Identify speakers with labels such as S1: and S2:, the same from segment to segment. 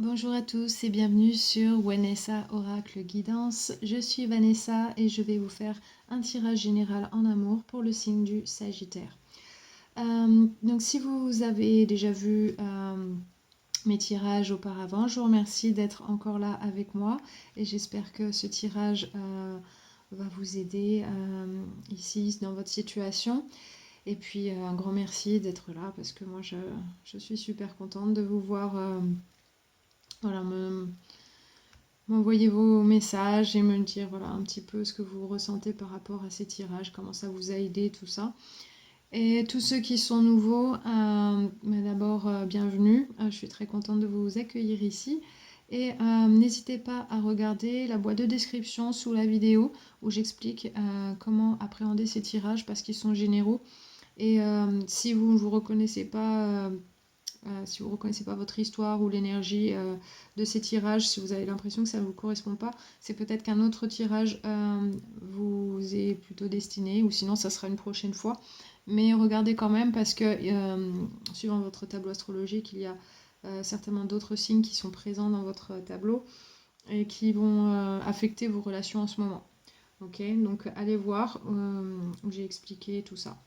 S1: Bonjour à tous et bienvenue sur Vanessa Oracle Guidance. Je suis Vanessa et je vais vous faire un tirage général en amour pour le signe du Sagittaire. Donc si vous avez déjà vu mes tirages auparavant, je vous remercie d'être encore là avec moi et j'espère que ce tirage va vous aider ici dans votre situation. Et puis un grand merci d'être là parce que moi je suis super contente de vous voir voilà, m'envoyer vos messages et me dire voilà, un petit peu ce que vous ressentez par rapport à ces tirages, comment ça vous a aidé, tout ça. Et tous ceux qui sont nouveaux, d'abord bienvenue, je suis très contente de vous accueillir ici. Et n'hésitez pas à regarder la boîte de description sous la vidéo où j'explique comment appréhender ces tirages parce qu'ils sont généraux. Et si vous ne vous reconnaissez pas si vous ne reconnaissez pas votre histoire ou l'énergie de ces tirages, si vous avez l'impression que ça ne vous correspond pas, c'est peut-être qu'un autre tirage vous est plutôt destiné, ou sinon ça sera une prochaine fois. Mais regardez quand même parce que suivant votre tableau astrologique, il y a certainement d'autres signes qui sont présents dans votre tableau et qui vont affecter vos relations en ce moment. Ok, donc allez voir où j'ai expliqué tout ça.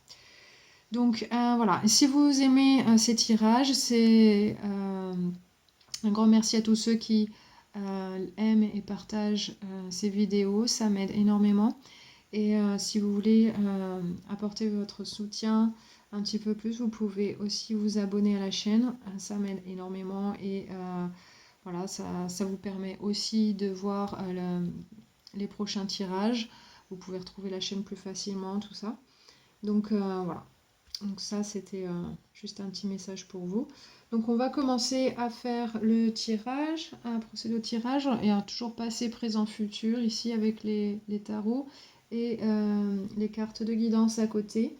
S1: Donc voilà, si vous aimez ces tirages, c'est un grand merci à tous ceux qui aiment et partagent ces vidéos, ça m'aide énormément. Et si vous voulez apporter votre soutien un petit peu plus, vous pouvez aussi vous abonner à la chaîne, ça m'aide énormément et voilà, ça vous permet aussi de voir les prochains tirages. Vous pouvez retrouver la chaîne plus facilement, tout ça. Donc voilà. Donc ça, c'était juste un petit message pour vous. Donc on va commencer à faire le tirage, à procéder au tirage. Il y a toujours passé, présent, futur ici avec les tarots et les cartes de guidance à côté.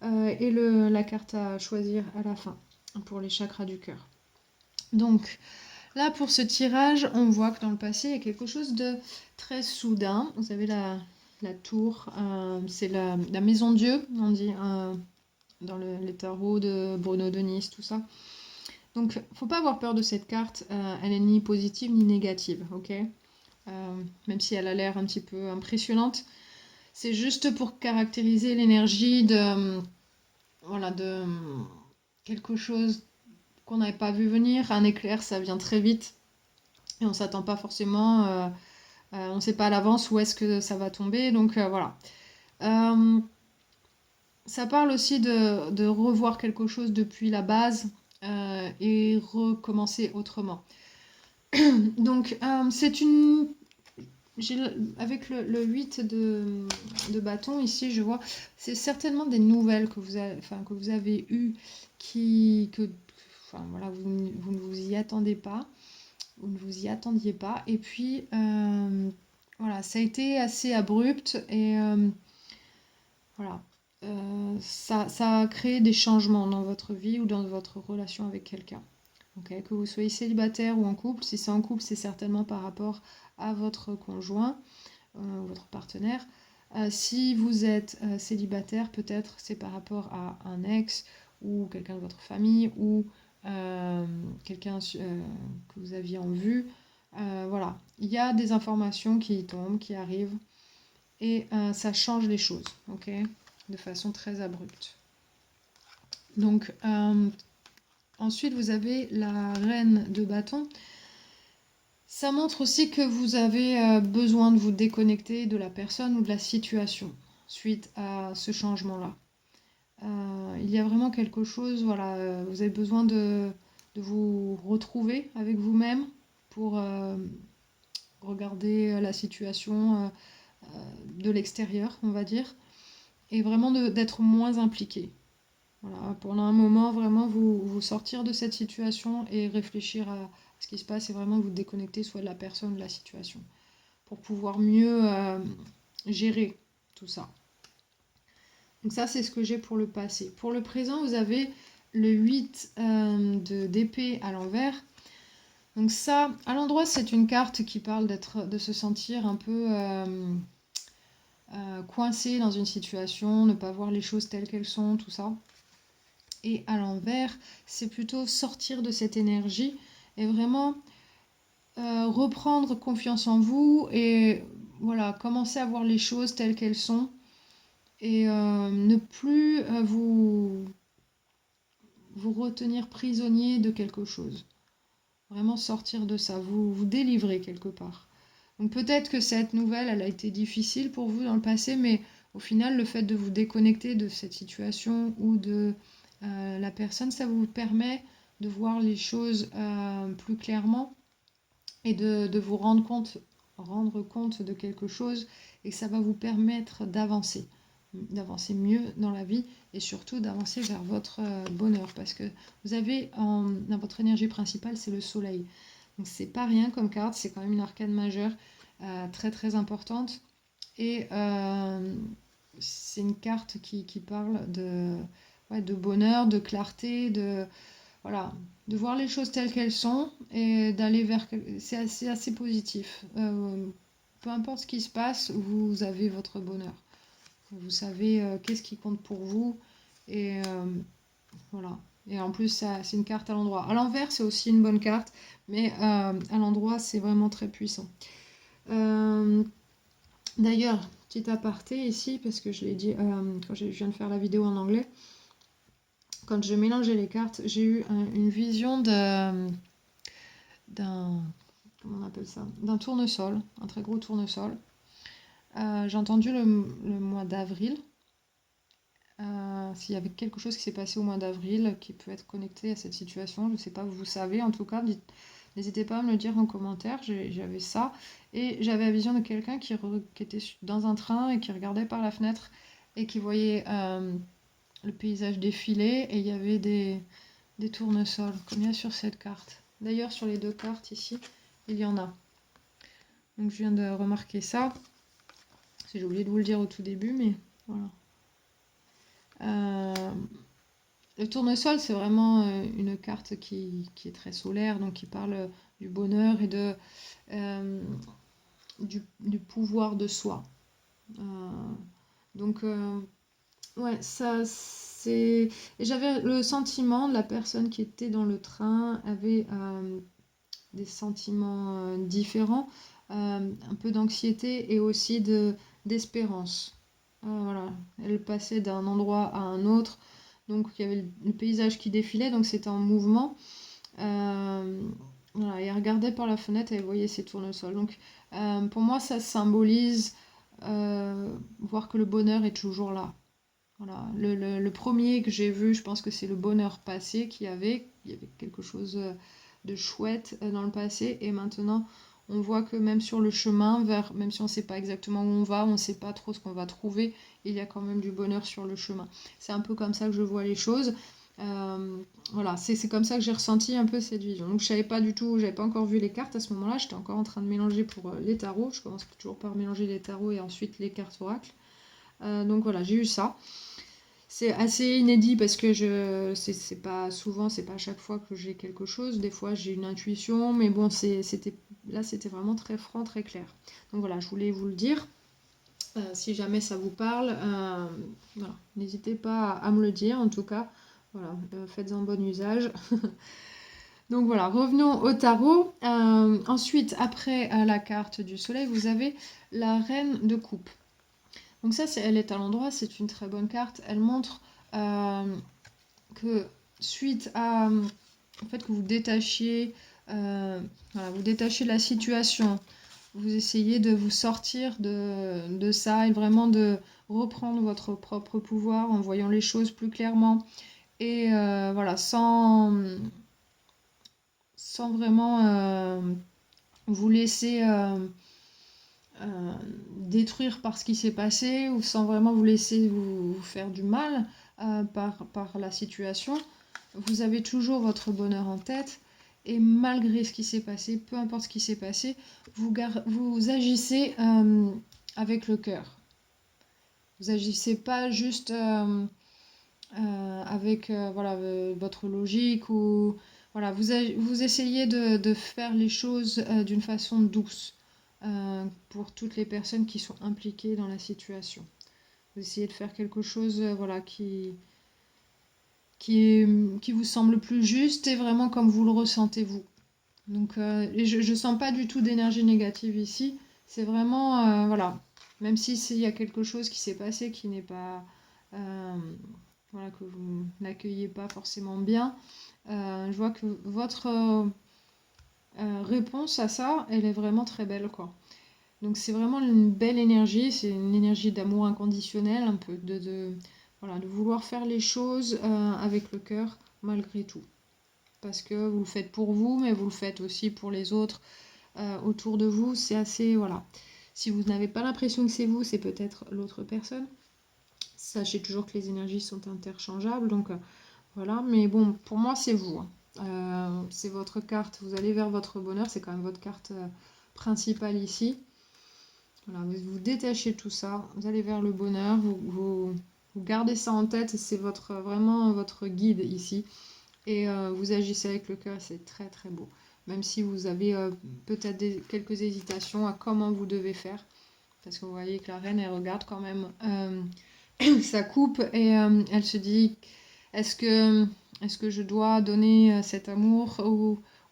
S1: Et la carte à choisir à la fin pour les chakras du cœur. Donc là, pour ce tirage, on voit que dans le passé, il y a quelque chose de très soudain. Vous avez la tour, c'est la maison Dieu, on dit dans les tarots de Bruno Denis, tout ça. Donc, faut pas avoir peur de cette carte. Elle est ni positive ni négative, ok. Même si elle a l'air un petit peu impressionnante, c'est juste pour caractériser l'énergie de, voilà, de quelque chose qu'on n'avait pas vu venir. Un éclair, ça vient très vite et on s'attend pas forcément. On ne sait pas à l'avance où est-ce que ça va tomber, donc voilà. Ça parle aussi de revoir quelque chose depuis la base et recommencer autrement. Donc, c'est une. Avec le 8 de bâton, ici, je vois, c'est certainement des nouvelles que vous avez eues voilà, vous ne vous y attendez pas, vous ne vous y attendiez pas. Et puis, voilà, ça a été assez abrupt et voilà. Ça a créé des changements dans votre vie ou dans votre relation avec quelqu'un. Okay, que vous soyez célibataire ou en couple, si c'est en couple, c'est certainement par rapport à votre conjoint ou votre partenaire. Si vous êtes célibataire, peut-être c'est par rapport à un ex ou quelqu'un de votre famille ou quelqu'un que vous aviez en vue. Voilà, il y a des informations qui tombent, qui arrivent et ça change les choses, ok, de façon très abrupte. Donc ensuite vous avez la reine de bâton. Ça montre aussi que vous avez besoin de vous déconnecter de la personne ou de la situation suite à ce changement-là. Il y a vraiment quelque chose, voilà, vous avez besoin de vous retrouver avec vous-même pour regarder la situation de l'extérieur, on va dire, et vraiment d'être moins impliqué. Voilà, pendant un moment, vraiment vous sortir de cette situation et réfléchir à ce qui se passe et vraiment vous déconnecter soit de la personne ou de la situation pour pouvoir mieux gérer tout ça. Donc ça, c'est ce que j'ai pour le passé. Pour le présent, vous avez le 8 d'épée à l'envers. Donc ça, à l'endroit, c'est une carte qui parle de se sentir un peu coincé dans une situation, ne pas voir les choses telles qu'elles sont, tout ça. Et à l'envers, c'est plutôt sortir de cette énergie et vraiment reprendre confiance en vous et voilà, commencer à voir les choses telles qu'elles sont et ne plus vous retenir prisonnier de quelque chose. Vraiment sortir de ça, vous délivrer quelque part. Donc peut-être que cette nouvelle, elle a été difficile pour vous dans le passé, mais au final, le fait de vous déconnecter de cette situation ou de la personne, ça vous permet de voir les choses plus clairement et de vous rendre compte de quelque chose et ça va vous permettre d'avancer mieux dans la vie et surtout d'avancer vers votre bonheur parce que vous avez dans votre énergie principale, c'est le soleil. Donc c'est pas rien comme carte, c'est quand même une arcane majeure très très importante et c'est une carte qui parle de bonheur, de clarté, voilà, de voir les choses telles qu'elles sont et d'aller vers... C'est assez positif. Peu importe ce qui se passe, vous avez votre bonheur. Vous savez qu'est-ce qui compte pour vous. Et voilà. Et en plus, c'est une carte à l'endroit. À l'envers, c'est aussi une bonne carte, mais à l'endroit, c'est vraiment très puissant. D'ailleurs, petit aparté ici, parce que je l'ai dit quand je viens de faire la vidéo en anglais, quand je mélangeais les cartes, j'ai eu une vision d'un comment on appelle ça, d'un tournesol, un très gros tournesol. J'ai entendu le mois d'avril. S'il y avait quelque chose qui s'est passé au mois d'avril qui peut être connecté à cette situation, je ne sais pas, vous savez en tout cas, n'hésitez pas à me le dire en commentaire, j'avais ça. Et j'avais la vision de quelqu'un qui était dans un train et qui regardait par la fenêtre et qui voyait le paysage défiler et il y avait des tournesols, comme il y a sur cette carte. D'ailleurs, sur les deux cartes ici, il y en a. Donc je viens de remarquer ça. J'ai oublié de vous le dire au tout début, mais voilà. Le tournesol, c'est vraiment une carte qui est très solaire, donc qui parle du bonheur et du pouvoir de soi. Donc, ouais, ça, c'est... Et j'avais le sentiment de la personne qui était dans le train avait des sentiments différents, un peu d'anxiété et aussi d'espérance. Voilà, elle passait d'un endroit à un autre, donc il y avait le paysage qui défilait, donc c'était en mouvement. Voilà, et elle regardait par la fenêtre et elle voyait ses tournesols. Donc pour moi, ça symbolise voir que le bonheur est toujours là. Voilà. Le premier que j'ai vu, je pense que c'est le bonheur passé il y avait quelque chose de chouette dans le passé et maintenant on voit que même sur le chemin même si on ne sait pas exactement où on ne sait pas trop ce qu'on va trouver, il y a quand même du bonheur sur le chemin. C'est un peu comme ça que je vois les choses. Voilà, c'est comme ça que j'ai ressenti un peu cette vision. Donc je savais pas du tout, j'avais pas encore vu les cartes à ce moment-là, j'étais encore en train de mélanger pour les tarots. Je commence toujours par mélanger les tarots et ensuite les cartes oracles. Donc voilà, j'ai eu ça. C'est assez inédit parce que c'est pas souvent, c'est pas à chaque fois que j'ai quelque chose. Des fois j'ai une intuition, mais bon, c'était vraiment très franc, très clair. Donc voilà, je voulais vous le dire. Si jamais ça vous parle, voilà, n'hésitez pas à me le dire. En tout cas, voilà, faites-en bon usage. Donc voilà, revenons au tarot. Ensuite, après la carte du soleil, vous avez la reine de coupe. Donc ça, elle est à l'endroit, c'est une très bonne carte. Elle montre que suite à en fait, que vous détachiez, voilà, vous détachez de la situation, vous essayez de vous sortir de ça et vraiment de reprendre votre propre pouvoir en voyant les choses plus clairement et voilà, sans vraiment vous laisser détruire par ce qui s'est passé ou sans vraiment vous laisser vous faire du mal par la situation. Vous avez toujours votre bonheur en tête et malgré ce qui s'est passé, peu importe ce qui s'est passé, vous agissez avec le cœur. Vous agissez pas juste avec voilà, votre logique ou voilà, vous essayez de faire les choses d'une façon douce pour toutes les personnes qui sont impliquées dans la situation. Vous essayez de faire quelque chose voilà, qui vous semble plus juste et vraiment comme vous le ressentez vous. Donc, et je sens pas du tout d'énergie négative ici. C'est vraiment, voilà, même si s'il y a quelque chose qui s'est passé qui n'est pas, euh, voilà, que vous n'accueillez pas forcément bien, je vois que votre réponse à ça, elle est vraiment très belle, quoi. Donc c'est vraiment une belle énergie, c'est une énergie d'amour inconditionnel, un peu voilà, de vouloir faire les choses avec le cœur malgré tout. Parce que vous le faites pour vous, mais vous le faites aussi pour les autres autour de vous. C'est assez, voilà. Si vous n'avez pas l'impression que c'est vous, c'est peut-être l'autre personne. Sachez toujours que les énergies sont interchangeables, donc voilà. Mais bon, pour moi, c'est vous, hein. C'est votre carte, vous allez vers votre bonheur, c'est quand même votre carte principale ici. Voilà, vous détachez de tout ça, vous allez vers le bonheur, vous gardez ça en tête, c'est vraiment votre guide ici. Et vous agissez avec le cœur, c'est très très beau. Même si vous avez peut-être quelques hésitations à comment vous devez faire. Parce que vous voyez que la reine, elle regarde quand même sa coupe et elle se dit, est-ce que, est-ce que je dois donner cet amour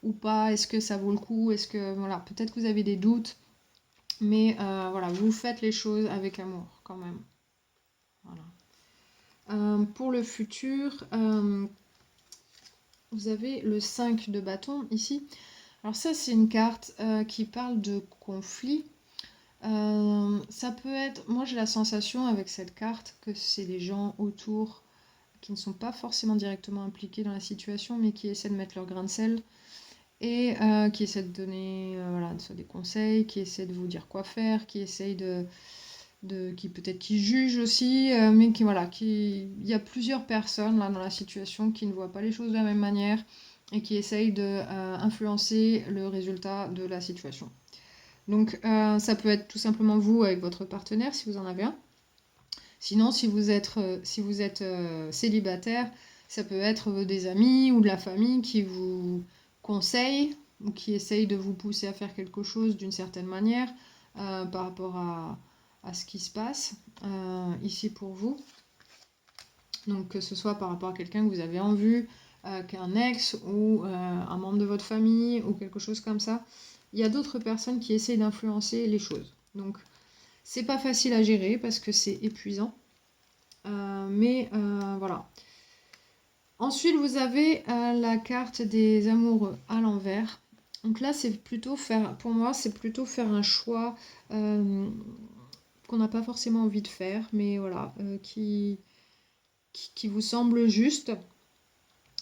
S1: ou pas? Est-ce que ça vaut le coup? Est-ce que, voilà, peut-être que vous avez des doutes. Mais voilà, vous faites les choses avec amour quand même. Voilà. Pour le futur, vous avez le 5 de bâton ici. Alors ça, c'est une carte qui parle de conflit. Ça peut être... Moi, j'ai la sensation avec cette carte que c'est des gens autour qui ne sont pas forcément directement impliqués dans la situation, mais qui essaient de mettre leur grain de sel et qui essaient de donner voilà, soit des conseils, qui essaient de vous dire quoi faire, qui essayent qui peut-être qui jugent aussi, mais qui voilà, il y a plusieurs personnes là dans la situation qui ne voient pas les choses de la même manière et qui essayent de influencer le résultat de la situation. Donc ça peut être tout simplement vous avec votre partenaire si vous en avez un. Sinon, si vous êtes célibataire, ça peut être des amis ou de la famille qui vous conseillent ou qui essayent de vous pousser à faire quelque chose d'une certaine manière par rapport à ce qui se passe ici pour vous. Donc que ce soit par rapport à quelqu'un que vous avez en vue, qu'un ex ou un membre de votre famille ou quelque chose comme ça. Il y a d'autres personnes qui essayent d'influencer les choses. Donc c'est pas facile à gérer parce que c'est épuisant. Mais voilà. Ensuite, vous avez la carte des amoureux à l'envers. Donc là, c'est plutôt faire, pour moi, c'est plutôt faire un choix qu'on n'a pas forcément envie de faire, mais voilà, qui vous semble juste.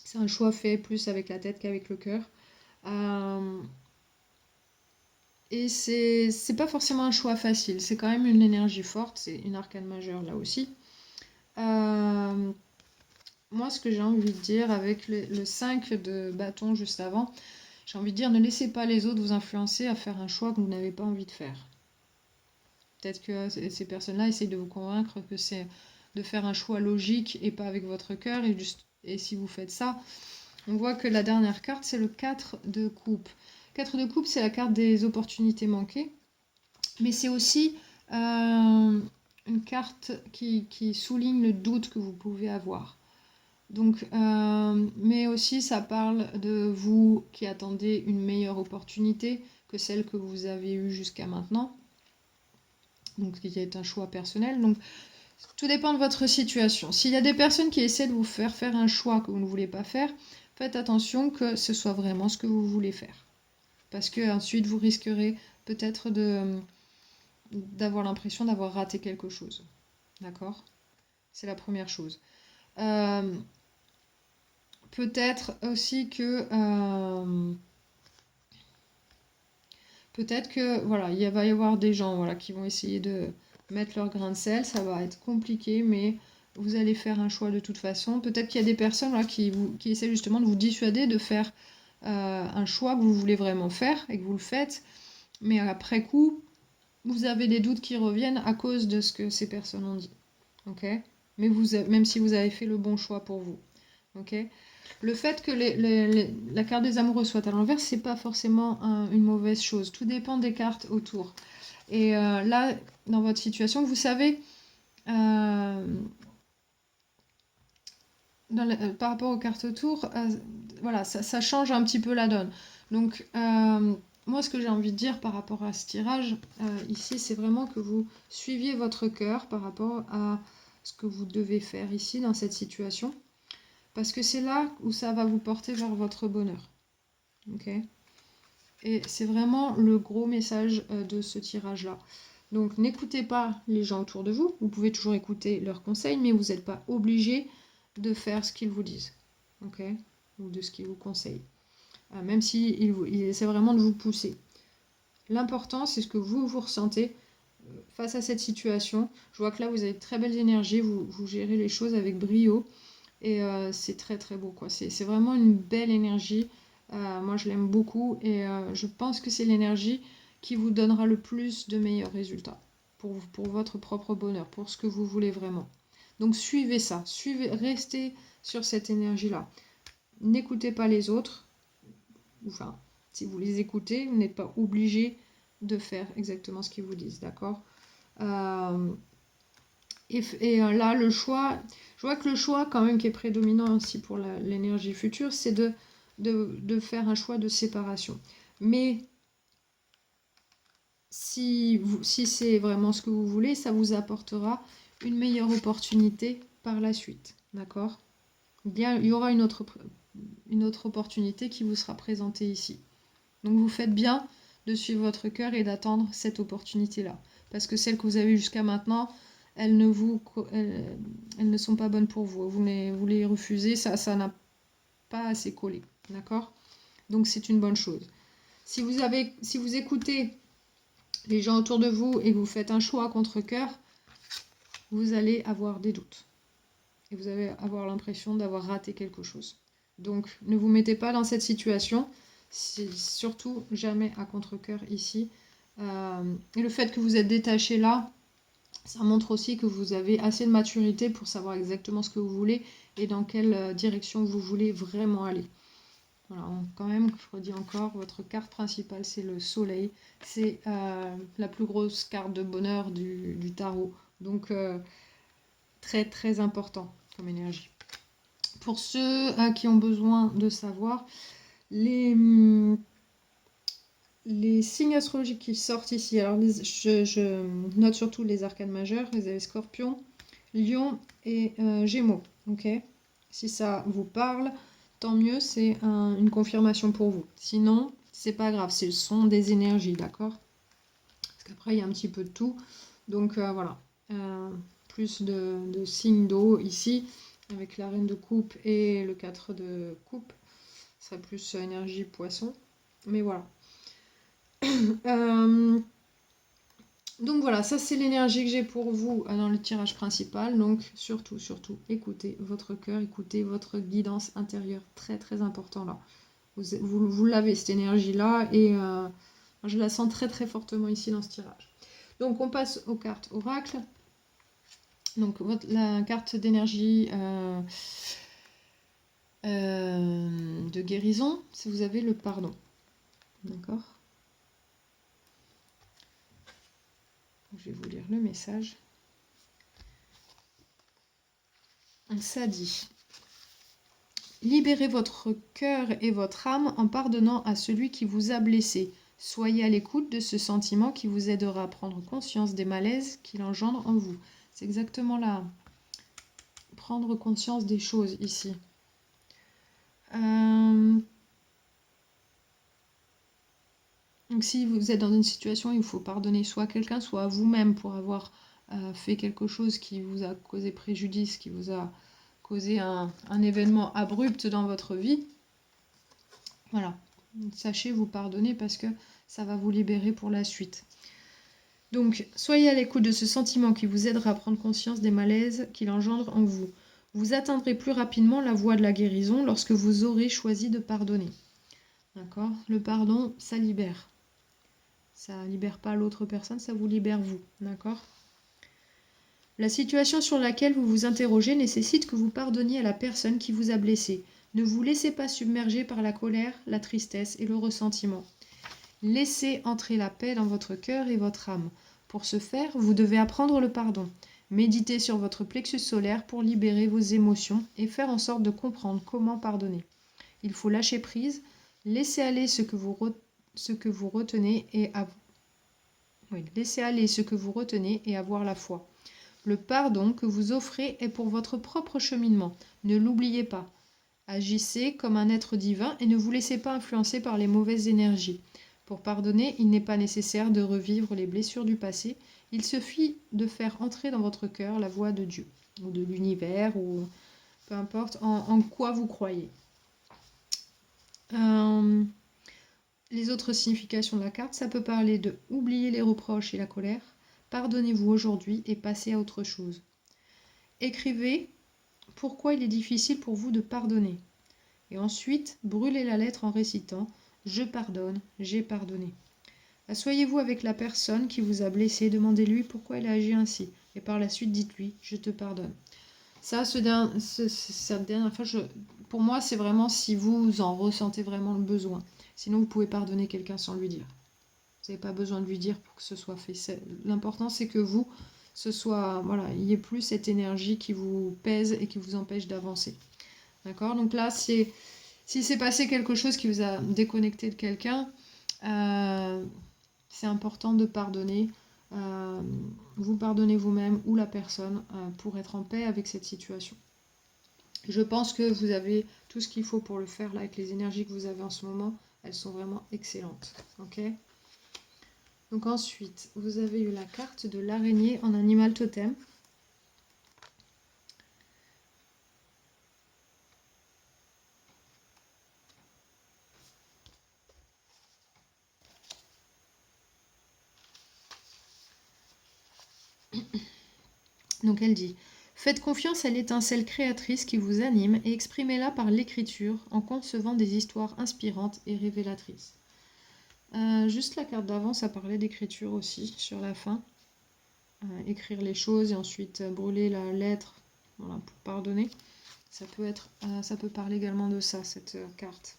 S1: C'est un choix fait plus avec la tête qu'avec le cœur. Euh, et c'est pas forcément un choix facile, c'est quand même une énergie forte, c'est une arcane majeure là aussi. Euh, Moi, ce que j'ai envie de dire avec le 5 de bâton juste avant, j'ai envie de dire ne laissez pas les autres vous influencer à faire un choix que vous n'avez pas envie de faire. Peut-être que ces personnes-là essayent de vous convaincre que c'est de faire un choix logique et pas avec votre cœur. Et si vous faites ça, on voit que la dernière carte, c'est le 4 de coupe. 4 de coupe, c'est la carte des opportunités manquées. Mais c'est aussi une carte qui souligne le doute que vous pouvez avoir. Donc, mais aussi ça parle de vous qui attendez une meilleure opportunité que celle que vous avez eue jusqu'à maintenant. Donc, qui est un choix personnel. Donc, tout dépend de votre situation. S'il y a des personnes qui essaient de vous faire un choix que vous ne voulez pas faire, faites attention que ce soit vraiment ce que vous voulez faire. Parce que ensuite vous risquerez peut-être d'avoir l'impression d'avoir raté quelque chose. D'accord? C'est la première chose. Euh, Peut-être aussi que peut-être que voilà, il va y avoir des gens voilà, qui vont essayer de mettre leur grain de sel, ça va être compliqué, mais vous allez faire un choix de toute façon. Peut-être qu'il y a des personnes voilà, qui essaient justement de vous dissuader de faire un choix que vous voulez vraiment faire et que vous le faites, mais après coup, vous avez des doutes qui reviennent à cause de ce que ces personnes ont dit. Ok? Mais même si vous avez fait le bon choix pour vous. Ok? Le fait que la carte des amoureux soit à l'envers, c'est pas forcément une mauvaise chose. Tout dépend des cartes autour. Et là, dans votre situation, vous savez, par rapport aux cartes autour, voilà, ça change un petit peu la donne. Donc, moi, ce que j'ai envie de dire par rapport à ce tirage, ici, c'est vraiment que vous suiviez votre cœur par rapport à ce que vous devez faire ici, dans cette situation. Parce que c'est là où ça va vous porter vers votre bonheur. Ok ? Et c'est vraiment le gros message de ce tirage-là. Donc, n'écoutez pas les gens autour de vous. Vous pouvez toujours écouter leurs conseils, mais vous n'êtes pas obligé de faire ce qu'ils vous disent. Ok ? Ou de ce qu'ils vous conseillent. Même si il essaie vraiment de vous pousser. L'important, c'est ce que vous ressentez face à cette situation. Je vois que là, vous avez de très belles énergies, vous gérez les choses avec brio, et c'est très très beau, quoi. C'est vraiment une belle énergie. Moi, je l'aime beaucoup, et je pense que c'est l'énergie qui vous donnera le plus de meilleurs résultats pour votre propre bonheur, pour ce que vous voulez vraiment. Donc, suivez ça, restez sur cette énergie-là. N'écoutez pas les autres. Enfin, si vous les écoutez, vous n'êtes pas obligé de faire exactement ce qu'ils vous disent, d'accord? Là, le choix, je vois que le choix quand même qui est prédominant aussi pour l'énergie future, c'est de faire un choix de séparation. Mais si c'est vraiment ce que vous voulez, ça vous apportera une meilleure opportunité par la suite, d'accord? Il y aura une autre opportunité qui vous sera présentée ici. Donc vous faites bien de suivre votre cœur et d'attendre cette opportunité-là. Parce que celles que vous avez jusqu'à maintenant, elles ne sont pas bonnes pour vous. Vous les refusez, ça n'a pas assez collé. D'accord? Donc c'est une bonne chose. Si vous écoutez les gens autour de vous et que vous faites un choix contre cœur, vous allez avoir des doutes. Et vous allez avoir l'impression d'avoir raté quelque chose. Donc ne vous mettez pas dans cette situation. C'est surtout jamais à contre-cœur ici. Et le fait que vous êtes détaché là, ça montre aussi que vous avez assez de maturité pour savoir exactement ce que vous voulez et dans quelle direction vous voulez vraiment aller. Voilà, quand même, je redis encore, votre carte principale, c'est le soleil. C'est la plus grosse carte de bonheur du tarot. Donc, très, très important comme énergie. Pour ceux qui ont besoin de savoir, les signes astrologiques qui sortent ici, alors je note surtout les arcanes majeures, vous avez Scorpion, Lion et Gémeaux, ok? Si ça vous parle, tant mieux, c'est une confirmation pour vous. Sinon, c'est pas grave, ce sont des énergies, d'accord? Parce qu'après, il y a un petit peu de tout, donc voilà. Plus de signes d'eau ici, avec la reine de coupe et le 4 de coupe, ce serait plus énergie poisson, mais voilà. Donc voilà, ça c'est l'énergie que j'ai pour vous dans le tirage principal. Donc surtout, écoutez votre cœur, écoutez votre guidance intérieure. Très très important là. Vous l'avez cette énergie-là et je la sens très très fortement ici dans ce tirage. Donc on passe aux cartes oracle. Donc la carte d'énergie de guérison, si vous avez le pardon. D'accord ? Je vais vous lire le message. Ça dit: libérez votre cœur et votre âme en pardonnant à celui qui vous a blessé. Soyez à l'écoute de ce sentiment qui vous aidera à prendre conscience des malaises qu'il engendre en vous. C'est exactement là. Prendre conscience des choses ici. Donc si vous êtes dans une situation où il faut pardonner soit à quelqu'un, soit à vous-même pour avoir fait quelque chose qui vous a causé préjudice, qui vous a causé un événement abrupt dans votre vie, voilà, sachez vous pardonner parce que ça va vous libérer pour la suite. Donc, soyez à l'écoute de ce sentiment qui vous aidera à prendre conscience des malaises qu'il engendre en vous. Vous atteindrez plus rapidement la voie de la guérison lorsque vous aurez choisi de pardonner. D'accord ? Le pardon, ça libère. Ça libère pas l'autre personne, ça vous libère vous. D'accord ? La situation sur laquelle vous vous interrogez nécessite que vous pardonniez à la personne qui vous a blessé. Ne vous laissez pas submerger par la colère, la tristesse et le ressentiment. Laissez entrer la paix dans votre cœur et votre âme. Pour ce faire, vous devez apprendre le pardon. Méditez sur votre plexus solaire pour libérer vos émotions et faire en sorte de comprendre comment pardonner. Il faut lâcher prise Laissez aller ce que vous retenez laissez aller ce que vous retenez et avoir la foi. Le pardon que vous offrez est pour votre propre cheminement. Ne l'oubliez pas. Agissez comme un être divin et ne vous laissez pas influencer par les mauvaises énergies. Pour pardonner, il n'est pas nécessaire de revivre les blessures du passé. Il suffit de faire entrer dans votre cœur la voix de Dieu, ou de l'univers, ou peu importe en quoi vous croyez. Les autres significations de la carte, ça peut parler de oublier les reproches et la colère, pardonnez-vous aujourd'hui et passez à autre chose. Écrivez pourquoi il est difficile pour vous de pardonner. Et ensuite, brûlez la lettre en récitant « Je pardonne, j'ai pardonné ». Asseyez-vous avec la personne qui vous a blessé, demandez-lui pourquoi elle a agi ainsi. Et par la suite, dites-lui « Je te pardonne ». Ça, cette dernière fois, pour moi, c'est vraiment si vous en ressentez vraiment le besoin. Sinon, vous pouvez pardonner quelqu'un sans lui dire. Vous n'avez pas besoin de lui dire pour que ce soit fait. L'important, c'est que vous, il n'y ait plus cette énergie qui vous pèse et qui vous empêche d'avancer. D'accord? Donc là, si c'est passé quelque chose qui vous a déconnecté de quelqu'un, c'est important de pardonner. Vous pardonnez vous-même ou la personne pour être en paix avec cette situation. Je pense que vous avez tout ce qu'il faut pour le faire là avec les énergies que vous avez en ce moment. Elles sont vraiment excellentes. Ok? Donc ensuite, vous avez eu la carte de l'araignée en animal totem. Donc elle dit « Faites confiance à l'étincelle créatrice qui vous anime et exprimez-la par l'écriture en concevant des histoires inspirantes et révélatrices. » Juste la carte d'avant, ça parlait d'écriture aussi sur la fin. Écrire les choses et ensuite brûler la lettre pour pardonner. Ça peut parler également de ça, cette carte.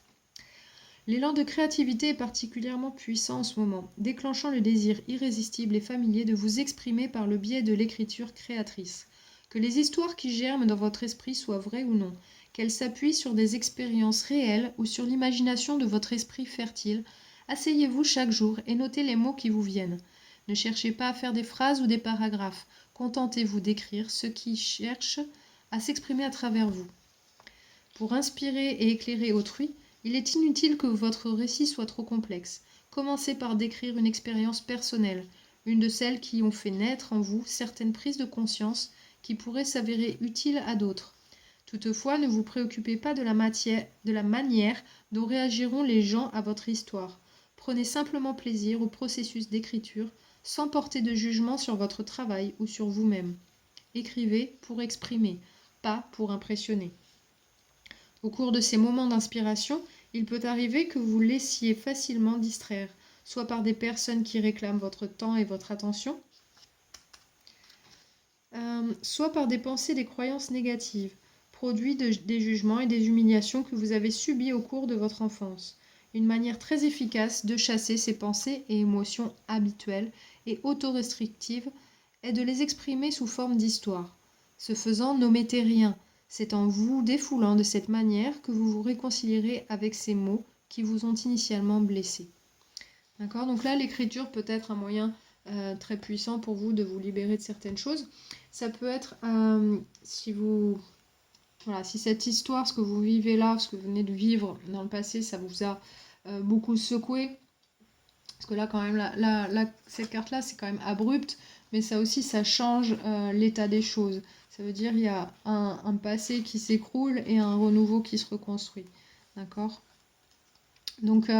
S1: L'élan de créativité est particulièrement puissant en ce moment, déclenchant le désir irrésistible et familier de vous exprimer par le biais de l'écriture créatrice. Que les histoires qui germent dans votre esprit soient vraies ou non, qu'elles s'appuient sur des expériences réelles ou sur l'imagination de votre esprit fertile, asseyez-vous chaque jour et notez les mots qui vous viennent. Ne cherchez pas à faire des phrases ou des paragraphes, contentez-vous d'écrire ce qui cherche à s'exprimer à travers vous. Pour inspirer et éclairer autrui, il est inutile que votre récit soit trop complexe. Commencez par décrire une expérience personnelle, une de celles qui ont fait naître en vous certaines prises de conscience qui pourraient s'avérer utiles à d'autres. Toutefois, ne vous préoccupez pas de la manière dont réagiront les gens à votre histoire. Prenez simplement plaisir au processus d'écriture, sans porter de jugement sur votre travail ou sur vous-même. Écrivez pour exprimer, pas pour impressionner. Au cours de ces moments d'inspiration, il peut arriver que vous laissiez facilement distraire, soit par des personnes qui réclament votre temps et votre attention, soit par des pensées et des croyances négatives, produits des jugements et des humiliations que vous avez subis au cours de votre enfance. Une manière très efficace de chasser ces pensées et émotions habituelles et autorestrictives est de les exprimer sous forme d'histoire. Ce faisant, n'omettez rien. C'est en vous défoulant de cette manière que vous vous réconcilierez avec ces mots qui vous ont initialement blessé. D'accord? Donc là, l'écriture peut être un moyen très puissant pour vous de vous libérer de certaines choses. Ça peut être si cette histoire, ce que vous vivez là, ce que vous venez de vivre dans le passé, ça vous a beaucoup secoué. Parce que là, quand même, cette carte-là, c'est quand même abrupt, mais ça aussi, ça change l'état des choses. Ça veut dire qu'il y a un passé qui s'écroule et un renouveau qui se reconstruit. D'accord? Donc,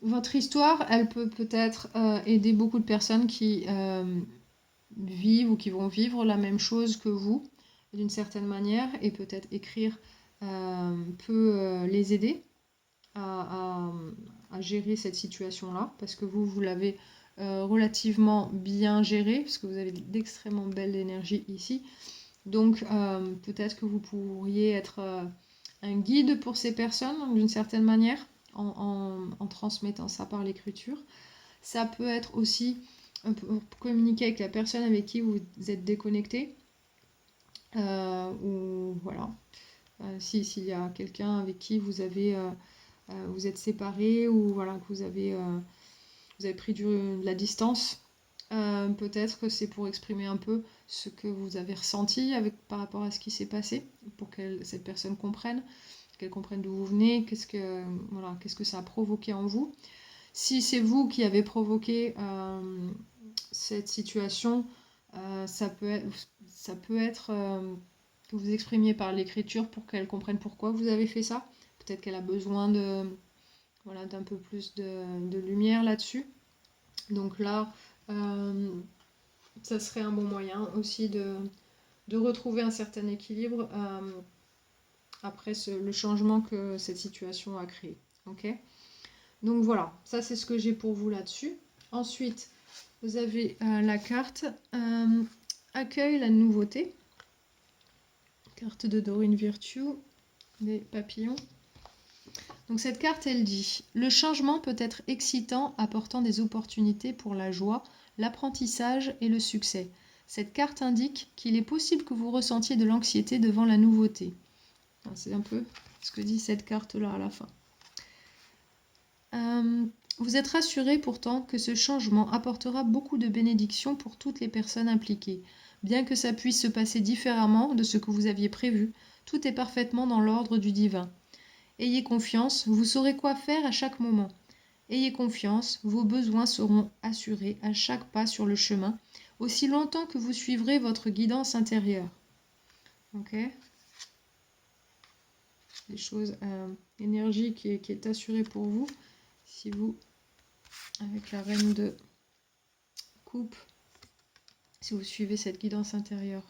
S1: votre histoire, elle peut peut-être aider beaucoup de personnes qui vivent ou qui vont vivre la même chose que vous, d'une certaine manière, et peut-être écrire peut les aider à gérer cette situation-là, parce que vous l'avez relativement bien géré, parce que vous avez d'extrêmement belle énergie ici. Donc peut-être que vous pourriez être un guide pour ces personnes, d'une certaine manière, en transmettant ça par l'écriture. Ça peut être aussi pour communiquer avec la personne avec qui vous êtes déconnecté. Ou voilà. s'il y a quelqu'un avec qui vous êtes séparés ou voilà, que vous avez pris de la distance. Peut-être que c'est pour exprimer un peu ce que vous avez ressenti par rapport à ce qui s'est passé, pour que cette personne comprenne, qu'elle comprenne d'où vous venez, qu'est-ce que ça a provoqué en vous. Si c'est vous qui avez provoqué cette situation, ça peut être que vous exprimiez par l'écriture pour qu'elle comprenne pourquoi vous avez fait ça. Peut-être qu'elle a besoin d'un peu plus de lumière là-dessus. Donc là, ça serait un bon moyen aussi de retrouver un certain équilibre après le changement que cette situation a créé. Ok ? Donc voilà, ça c'est ce que j'ai pour vous là-dessus. Ensuite, vous avez la carte Accueille la nouveauté. Carte de Doreen Virtue, des papillons. Donc cette carte, elle dit « Le changement peut être excitant, apportant des opportunités pour la joie, l'apprentissage et le succès. Cette carte indique qu'il est possible que vous ressentiez de l'anxiété devant la nouveauté. » C'est un peu ce que dit cette carte-là à la fin. Vous êtes rassuré pourtant que ce changement apportera beaucoup de bénédictions pour toutes les personnes impliquées. Bien que ça puisse se passer différemment de ce que vous aviez prévu, tout est parfaitement dans l'ordre du divin. Ayez confiance, vous saurez quoi faire à chaque moment. Ayez confiance, vos besoins seront assurés à chaque pas sur le chemin, aussi longtemps que vous suivrez votre guidance intérieure. Ok ? Des choses, énergie qui est assurée pour vous. Si vous, avec la reine de coupe, si vous suivez cette guidance intérieure.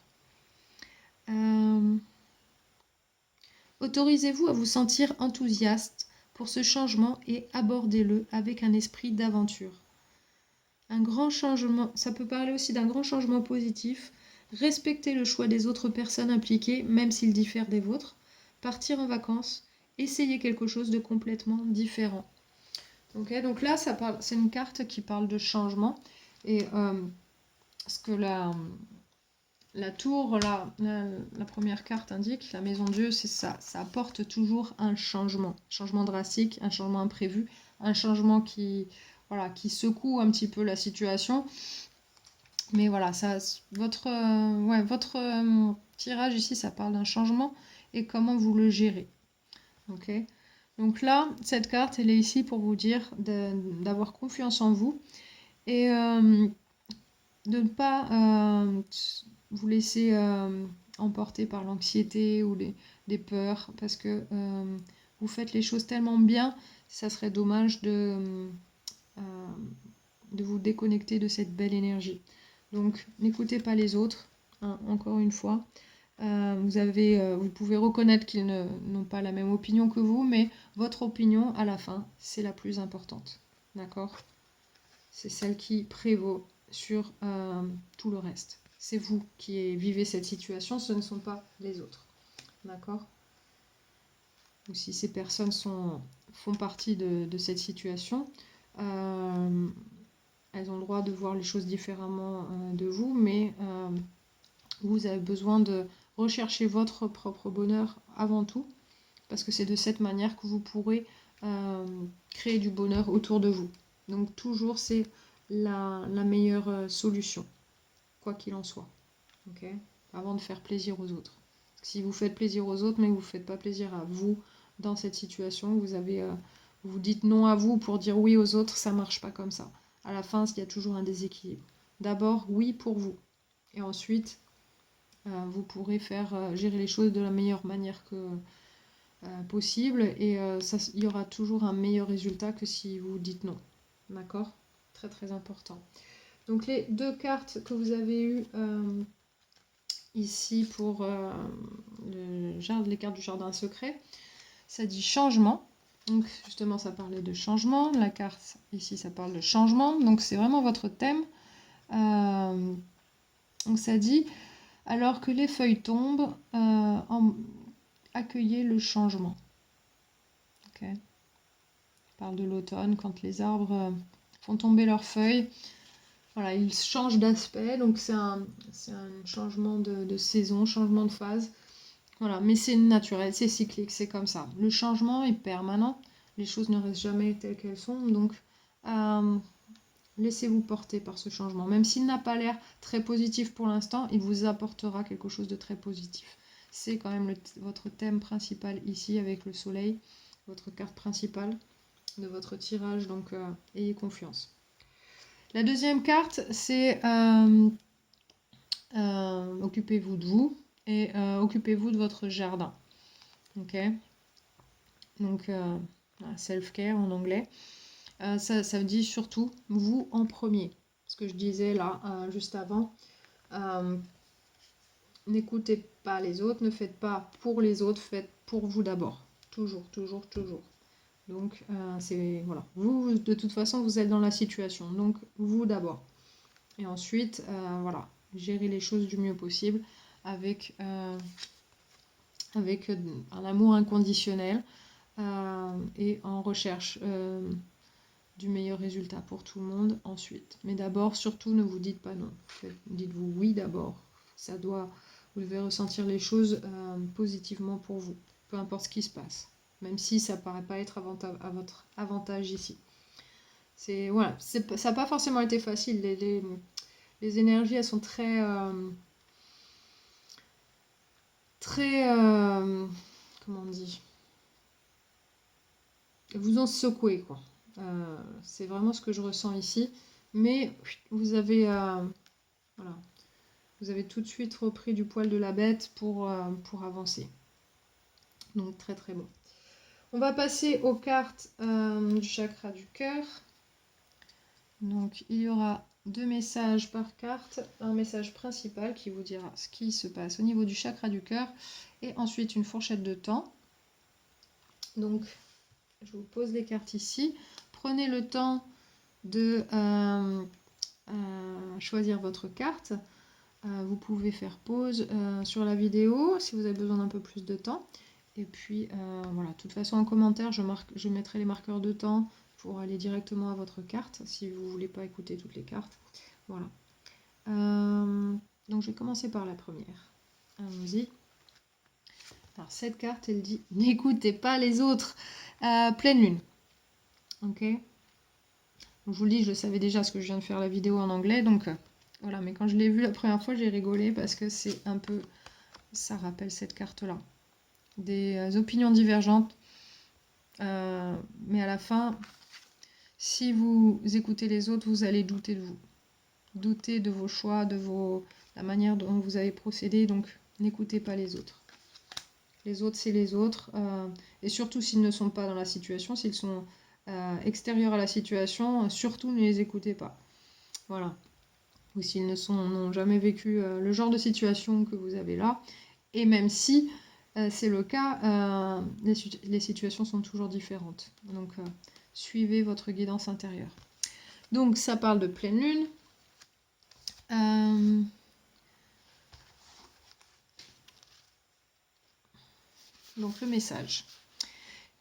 S1: Autorisez-vous à vous sentir enthousiaste pour ce changement et abordez-le avec un esprit d'aventure. Un grand changement, ça peut parler aussi d'un grand changement positif. Respectez le choix des autres personnes impliquées, même s'ils diffèrent des vôtres. Partir en vacances, essayez quelque chose de complètement différent. Okay, donc là, c'est une carte qui parle de changement. Et ce que la tour, la première carte indique, la maison Dieu, c'est ça. Ça apporte toujours un changement drastique, un changement imprévu, un changement qui secoue un petit peu la situation. Mais voilà, votre tirage ici, ça parle d'un changement et comment vous le gérez. Ok ? Donc là, cette carte, elle est ici pour vous dire d'avoir confiance en vous et de ne pas vous laisser emporter par l'anxiété ou des peurs, parce que vous faites les choses tellement bien, ça serait dommage de vous déconnecter de cette belle énergie. Donc n'écoutez pas les autres, hein, encore une fois. Vous pouvez reconnaître qu'ils n'ont pas la même opinion que vous, mais votre opinion, à la fin, c'est la plus importante. D'accord ? C'est celle qui prévaut sur tout le reste. C'est vous qui vivez cette situation, ce ne sont pas les autres. D'accord ? Ou si ces personnes font partie de cette situation, elles ont le droit de voir les choses différemment de vous, mais vous avez besoin de rechercher votre propre bonheur avant tout, parce que c'est de cette manière que vous pourrez créer du bonheur autour de vous. Donc toujours, c'est la meilleure solution, quoi qu'il en soit. Okay ? Avant de faire plaisir aux autres. Parce que si vous faites plaisir aux autres, mais que vous ne faites pas plaisir à vous dans cette situation, vous dites non à vous pour dire oui aux autres, ça ne marche pas comme ça. À la fin, il y a toujours un déséquilibre. D'abord, oui pour vous. Et ensuite, vous pourrez gérer les choses de la meilleure manière possible. Et il y aura toujours un meilleur résultat que si vous dites non. D'accord ? Très très important. Donc les deux cartes que vous avez eues ici pour les cartes du jardin secret, ça dit changement. Donc justement ça parlait de changement. La carte ici ça parle de changement. Donc c'est vraiment votre thème. Donc ça dit alors que les feuilles tombent, accueillez le changement. Okay. On parle de l'automne quand les arbres font tomber leurs feuilles. Voilà, ils changent d'aspect, donc c'est un changement de saison, changement de phase. Voilà, mais c'est naturel, c'est cyclique, c'est comme ça. Le changement est permanent, les choses ne restent jamais telles qu'elles sont, donc euh, laissez-vous porter par ce changement. Même s'il n'a pas l'air très positif pour l'instant, il vous apportera quelque chose de très positif. C'est quand même votre thème principal ici avec le soleil, votre carte principale de votre tirage, donc ayez confiance. La deuxième carte, c'est occupez-vous de vous et occupez-vous de votre jardin. Ok, donc self-care en anglais. Ça dit surtout vous en premier. Ce que je disais là juste avant. N'écoutez pas les autres, ne faites pas pour les autres, faites pour vous d'abord. Toujours, toujours, toujours. Donc c'est voilà. Vous, de toute façon, vous êtes dans la situation. Donc vous d'abord. Et ensuite, voilà, gérer les choses du mieux possible avec un amour inconditionnel et en recherche du meilleur résultat pour tout le monde ensuite. Mais d'abord, surtout, ne vous dites pas non. Dites-vous oui d'abord. Vous devez ressentir les choses positivement pour vous, peu importe ce qui se passe, même si ça ne paraît pas être à votre avantage ici. Voilà, ça n'a pas forcément été facile. Les énergies, elles sont très comment on dit, elles vous ont secoué, quoi. C'est vraiment ce que je ressens ici. Mais vous avez, voilà, vous avez tout de suite repris du poil de la bête pour avancer. Donc très très bon. On va passer aux cartes du chakra du cœur. Donc il y aura 2 messages par carte. Un message principal qui vous dira ce qui se passe au niveau du chakra du cœur. Et ensuite une fourchette de temps. Donc je vous pose les cartes ici. Prenez le temps de choisir votre carte. Vous pouvez faire pause sur la vidéo si vous avez besoin d'un peu plus de temps. Et puis voilà, de toute façon en commentaire, je mettrai les marqueurs de temps pour aller directement à votre carte si vous ne voulez pas écouter toutes les cartes. Voilà. Donc je vais commencer par la première. Allons-y. Alors cette carte, elle dit n'écoutez pas les autres. Pleine lune. Ok. Donc, je vous le dis, je le savais déjà parce que je viens de faire la vidéo en anglais, donc voilà. Mais quand je l'ai vu la première fois, j'ai rigolé parce que c'est un peu, ça rappelle cette carte-là. Des opinions divergentes, mais à la fin, si vous écoutez les autres, vous allez douter de vous, douter de vos choix, la manière dont vous avez procédé. Donc, n'écoutez pas les autres. Les autres, c'est les autres, et surtout s'ils ne sont pas dans la situation, s'ils sont extérieurs à la situation, surtout ne les écoutez pas. Voilà. Ou s'ils n'ont jamais vécu le genre de situation que vous avez là. Et même si c'est le cas, les situations sont toujours différentes. Donc, suivez votre guidance intérieure. Donc, ça parle de pleine lune. Donc, le message.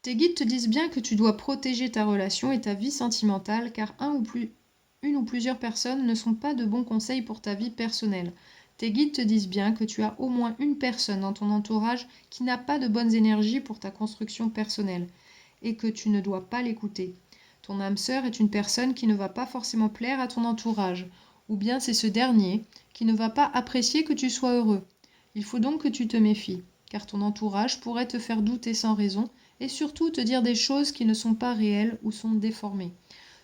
S1: Tes guides te disent bien que tu dois protéger ta relation et ta vie sentimentale, car une ou plusieurs personnes ne sont pas de bons conseils pour ta vie personnelle. Tes guides te disent bien que tu as au moins une personne dans ton entourage qui n'a pas de bonnes énergies pour ta construction personnelle, et que tu ne dois pas l'écouter. Ton âme sœur est une personne qui ne va pas forcément plaire à ton entourage, ou bien c'est ce dernier qui ne va pas apprécier que tu sois heureux. Il faut donc que tu te méfies, car ton entourage pourrait te faire douter sans raison, et surtout te dire des choses qui ne sont pas réelles ou sont déformées.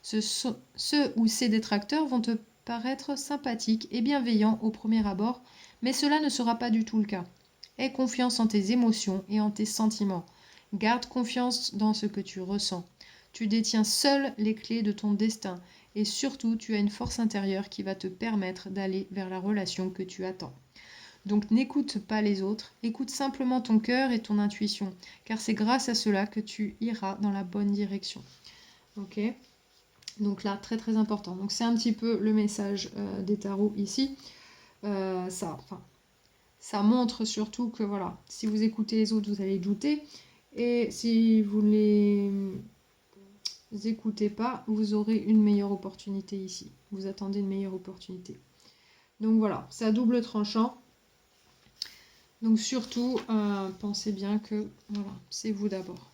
S1: Ceux ou ces détracteurs vont te paraître sympathiques et bienveillants au premier abord, mais cela ne sera pas du tout le cas. Aie confiance en tes émotions et en tes sentiments. Garde confiance dans ce que tu ressens. Tu détiens seul les clés de ton destin et surtout tu as une force intérieure qui va te permettre d'aller vers la relation que tu attends. Donc n'écoute pas les autres, écoute simplement ton cœur et ton intuition, car c'est grâce à cela que tu iras dans la bonne direction. Ok ? Donc là, très très important. Donc c'est un petit peu le message des tarots ici. Ça montre surtout que voilà, si vous écoutez les autres, vous allez douter. Et si vous ne les écoutez pas, vous aurez une meilleure opportunité ici. Vous attendez une meilleure opportunité. Donc voilà, c'est à double tranchant. Donc surtout, pensez bien que voilà, c'est vous d'abord.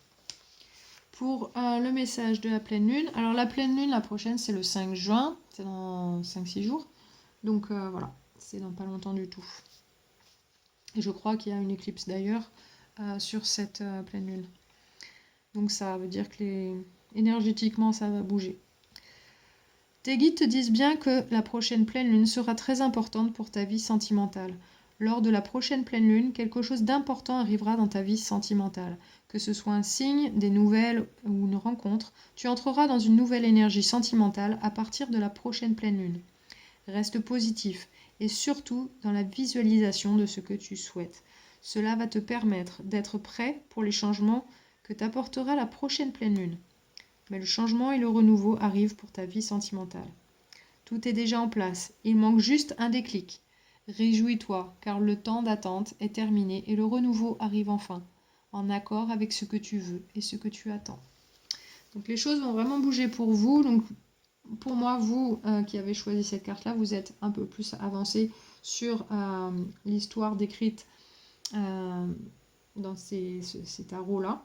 S1: Pour le message de la pleine lune, alors la pleine lune, la prochaine, c'est le 5 juin, c'est dans 5-6 jours. Donc voilà, c'est dans pas longtemps du tout. Et je crois qu'il y a une éclipse d'ailleurs sur cette pleine lune. Donc ça veut dire que énergétiquement, ça va bouger. Tes guides te disent bien que la prochaine pleine lune sera très importante pour ta vie sentimentale. Lors de la prochaine pleine lune, quelque chose d'important arrivera dans ta vie sentimentale. Que ce soit un signe, des nouvelles ou une rencontre, tu entreras dans une nouvelle énergie sentimentale à partir de la prochaine pleine lune. Reste positif et surtout dans la visualisation de ce que tu souhaites. Cela va te permettre d'être prêt pour les changements que t'apportera la prochaine pleine lune. Mais le changement et le renouveau arrivent pour ta vie sentimentale. Tout est déjà en place, il manque juste un déclic. Réjouis-toi, car le temps d'attente est terminé et le renouveau arrive enfin, en accord avec ce que tu veux et ce que tu attends. Donc les choses vont vraiment bouger pour vous. Donc pour moi, vous qui avez choisi cette carte-là, vous êtes un peu plus avancé sur l'histoire décrite dans ces tarots-là.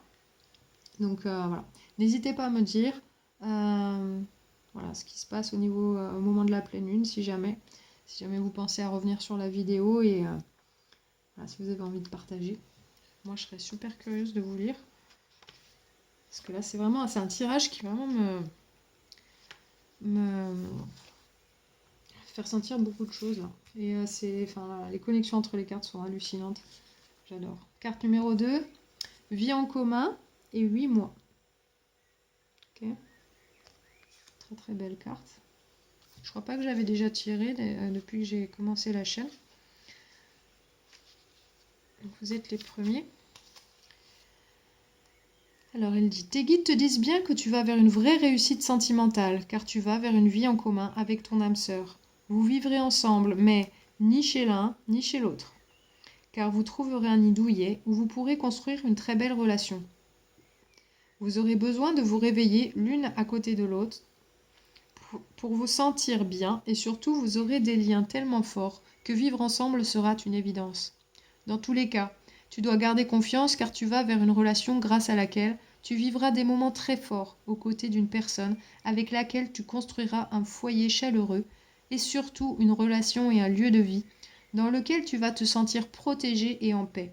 S1: Donc voilà, n'hésitez pas à me dire voilà, ce qui se passe au moment de la pleine lune, si jamais vous pensez à revenir sur la vidéo et voilà, si vous avez envie de partager. Moi, je serais super curieuse de vous lire. Parce que là, c'est un tirage qui vraiment me faire sentir beaucoup de choses. Là. Et les connexions entre les cartes sont hallucinantes. J'adore. Carte numéro 2, vie en commun et 8 mois. Ok. Très très belle carte. Je crois pas que j'avais déjà tiré depuis que j'ai commencé la chaîne. Vous êtes les premiers. Alors elle dit, tes guides te disent bien que tu vas vers une vraie réussite sentimentale, car tu vas vers une vie en commun avec ton âme sœur. Vous vivrez ensemble, mais ni chez l'un, ni chez l'autre. Car vous trouverez un nid douillet où vous pourrez construire une très belle relation. Vous aurez besoin de vous réveiller l'une à côté de l'autre pour vous sentir bien et surtout vous aurez des liens tellement forts que vivre ensemble sera une évidence. Dans tous les cas, tu dois garder confiance car tu vas vers une relation grâce à laquelle tu vivras des moments très forts aux côtés d'une personne avec laquelle tu construiras un foyer chaleureux et surtout une relation et un lieu de vie dans lequel tu vas te sentir protégé et en paix.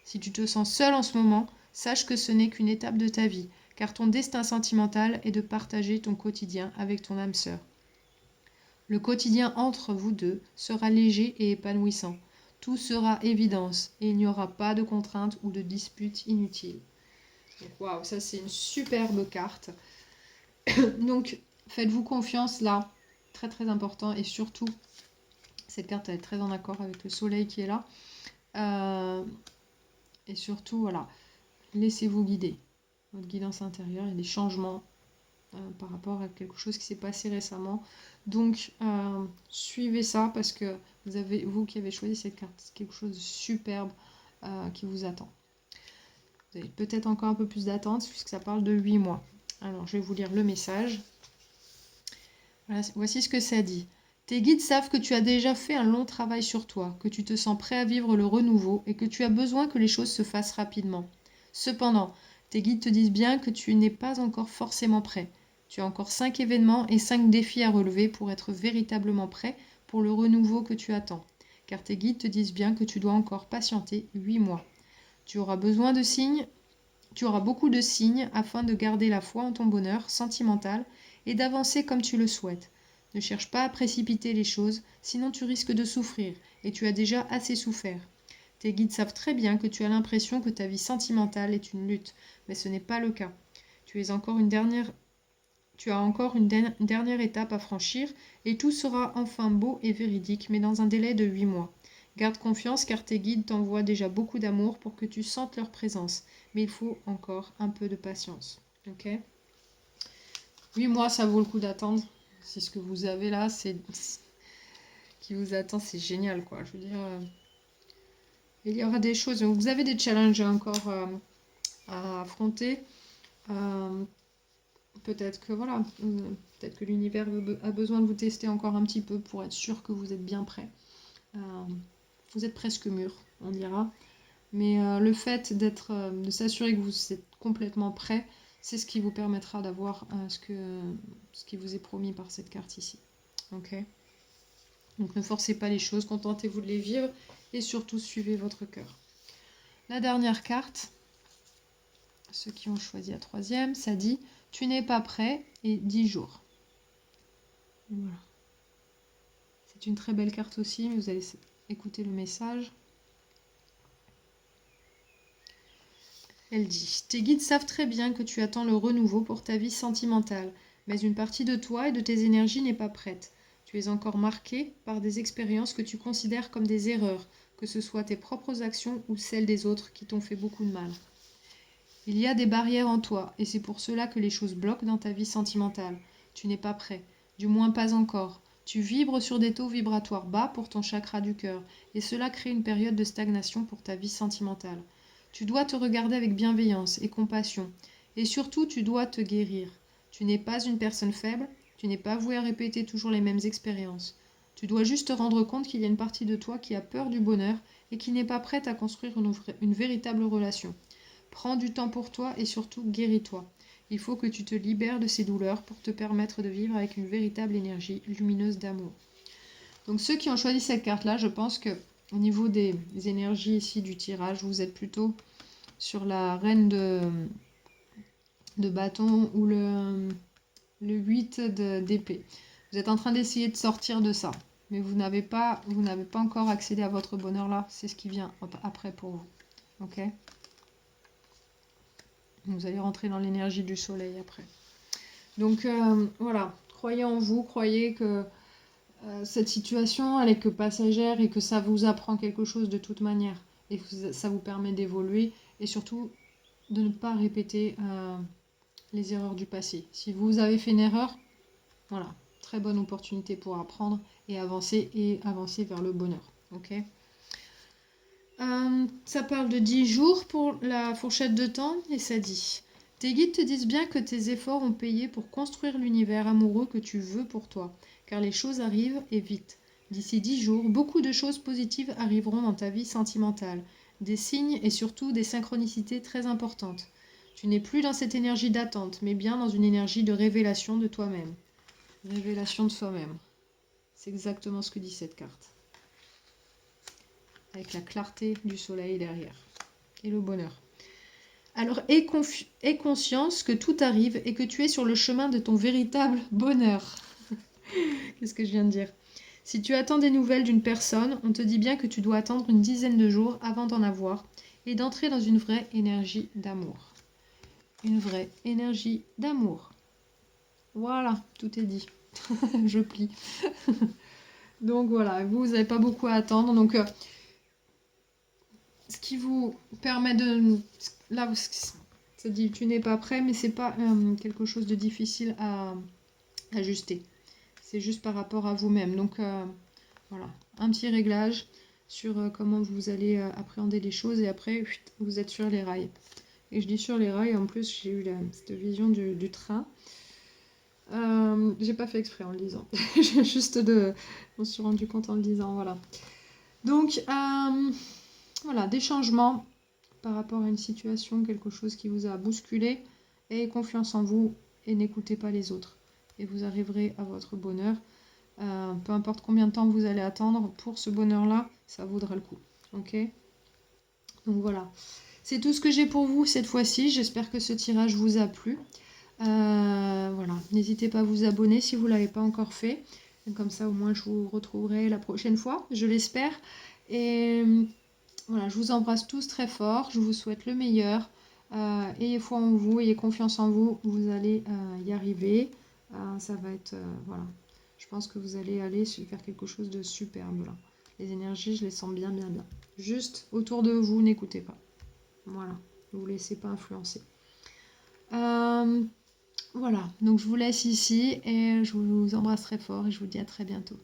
S1: Si tu te sens seul en ce moment, sache que ce n'est qu'une étape de ta vie, car ton destin sentimental est de partager ton quotidien avec ton âme sœur. Le quotidien entre vous deux sera léger et épanouissant. Tout sera évidence et il n'y aura pas de contraintes ou de disputes inutiles. Waouh, ça c'est une superbe carte. Donc faites-vous confiance là, très très important et surtout cette carte elle est très en accord avec le soleil qui est là. Et surtout voilà, laissez-vous guider. Votre guidance intérieure, il y a des changements par rapport à quelque chose qui s'est passé récemment. Donc, suivez ça parce que vous qui avez choisi cette carte, c'est quelque chose de superbe qui vous attend. Vous avez peut-être encore un peu plus d'attente puisque ça parle de 8 mois. Alors, je vais vous lire le message. Voilà, voici ce que ça dit. Tes guides savent que tu as déjà fait un long travail sur toi, que tu te sens prêt à vivre le renouveau et que tu as besoin que les choses se fassent rapidement. Cependant, tes guides te disent bien que tu n'es pas encore forcément prêt. Tu as encore 5 événements et 5 défis à relever pour être véritablement prêt pour le renouveau que tu attends. Car tes guides te disent bien que tu dois encore patienter 8 mois. Tu auras besoin de signes, tu auras beaucoup de signes afin de garder la foi en ton bonheur sentimental et d'avancer comme tu le souhaites. Ne cherche pas à précipiter les choses, sinon tu risques de souffrir, et tu as déjà assez souffert. Tes guides savent très bien que tu as l'impression que ta vie sentimentale est une lutte, mais ce n'est pas le cas. Tu as encore une dernière étape à franchir, et tout sera enfin beau et véridique, mais dans un délai de 8 mois. Garde confiance car tes guides t'envoient déjà beaucoup d'amour pour que tu sentes leur présence, mais il faut encore un peu de patience. Ok ? 8 mois, ça vaut le coup d'attendre. C'est ce que vous avez là, c'est qui vous attend, c'est génial quoi. Je veux dire, il y aura des choses, vous avez des challenges encore à affronter. Peut-être que voilà, peut-être que l'univers a besoin de vous tester encore un petit peu pour être sûr que vous êtes bien prêt. vous êtes presque mûr, on dira. Mais le fait de s'assurer que vous êtes complètement prêt, c'est ce qui vous permettra d'avoir ce qui vous est promis par cette carte ici. Ok. Donc ne forcez pas les choses, contentez-vous de les vivre et surtout suivez votre cœur. La dernière carte, ceux qui ont choisi la troisième, ça dit « Tu n'es pas prêt et 10 jours ». Voilà. C'est une très belle carte aussi, mais vous allez écouter le message. Elle dit « Tes guides savent très bien que tu attends le renouveau pour ta vie sentimentale, mais une partie de toi et de tes énergies n'est pas prête. Tu es encore marqué par des expériences que tu considères comme des erreurs, que ce soit tes propres actions ou celles des autres qui t'ont fait beaucoup de mal. Il y a des barrières en toi, et c'est pour cela que les choses bloquent dans ta vie sentimentale. Tu n'es pas prêt, du moins pas encore. Tu vibres sur des taux vibratoires bas pour ton chakra du cœur, et cela crée une période de stagnation pour ta vie sentimentale. Tu dois te regarder avec bienveillance et compassion, et surtout tu dois te guérir. Tu n'es pas une personne faible, tu n'es pas voué à répéter toujours les mêmes expériences. Tu dois juste te rendre compte qu'il y a une partie de toi qui a peur du bonheur et qui n'est pas prête à construire une véritable relation. Prends du temps pour toi et surtout guéris-toi. Il faut que tu te libères de ces douleurs pour te permettre de vivre avec une véritable énergie lumineuse d'amour. Donc ceux qui ont choisi cette carte-là, je pense que au niveau des énergies ici du tirage, vous êtes plutôt sur la reine de bâton ou le 8 d'épée. Vous êtes en train d'essayer de sortir de ça, mais vous n'avez pas encore accédé à votre bonheur là. C'est ce qui vient après pour vous. Ok ? Vous allez rentrer dans l'énergie du soleil après. Donc voilà, croyez en vous, croyez que cette situation, elle est que passagère et que ça vous apprend quelque chose de toute manière. Et que ça vous permet d'évoluer et surtout de ne pas répéter les erreurs du passé. Si vous avez fait une erreur, voilà, très bonne opportunité pour apprendre et avancer vers le bonheur. Ok. Ça parle de 10 jours pour la fourchette de temps et ça dit « Tes guides te disent bien que tes efforts ont payé pour construire l'univers amoureux que tu veux pour toi, car les choses arrivent et vite. D'ici 10 jours, beaucoup de choses positives arriveront dans ta vie sentimentale, des signes et surtout des synchronicités très importantes. Tu n'es plus dans cette énergie d'attente, mais bien dans une énergie de révélation de toi-même. » Révélation de soi-même. C'est exactement ce que dit cette carte. Avec la clarté du soleil derrière. Et le bonheur. Alors, aie conscience que tout arrive et que tu es sur le chemin de ton véritable bonheur. Qu'est-ce que je viens de dire? Si tu attends des nouvelles d'une personne, on te dit bien que tu dois attendre une dizaine de jours avant d'en avoir et d'entrer dans une vraie énergie d'amour. Une vraie énergie d'amour. Voilà, tout est dit. Je plie. Donc voilà, vous n'avez pas beaucoup à attendre. Donc, ce qui vous permet de... Là, ça dit tu n'es pas prêt, mais c'est pas quelque chose de difficile à ajuster. C'est juste par rapport à vous-même. Donc voilà, un petit réglage sur comment vous allez appréhender les choses et après, vous êtes sur les rails. Et je dis sur les rails, en plus, j'ai eu cette vision du train. J'ai pas fait exprès en le disant. Je me suis rendu compte en le disant, voilà. Donc, voilà, des changements par rapport à une situation, quelque chose qui vous a bousculé. Ayez confiance en vous et n'écoutez pas les autres. Et vous arriverez à votre bonheur. Peu importe combien de temps vous allez attendre, pour ce bonheur-là, ça vaudra le coup. Ok ? Donc voilà. C'est tout ce que j'ai pour vous cette fois-ci. J'espère que ce tirage vous a plu. Voilà. N'hésitez pas à vous abonner si vous ne l'avez pas encore fait. Comme ça, au moins, je vous retrouverai la prochaine fois, je l'espère. Et voilà, je vous embrasse tous très fort. Je vous souhaite le meilleur. Ayez foi en vous, ayez confiance en vous. Vous allez y arriver. Ça va être... voilà. Je pense que vous allez aller faire quelque chose de superbe là. Les énergies, je les sens bien, bien, bien. Juste autour de vous, n'écoutez pas. Voilà. Ne vous laissez pas influencer. Voilà. Donc je vous laisse ici et je vous embrasse très fort et je vous dis à très bientôt.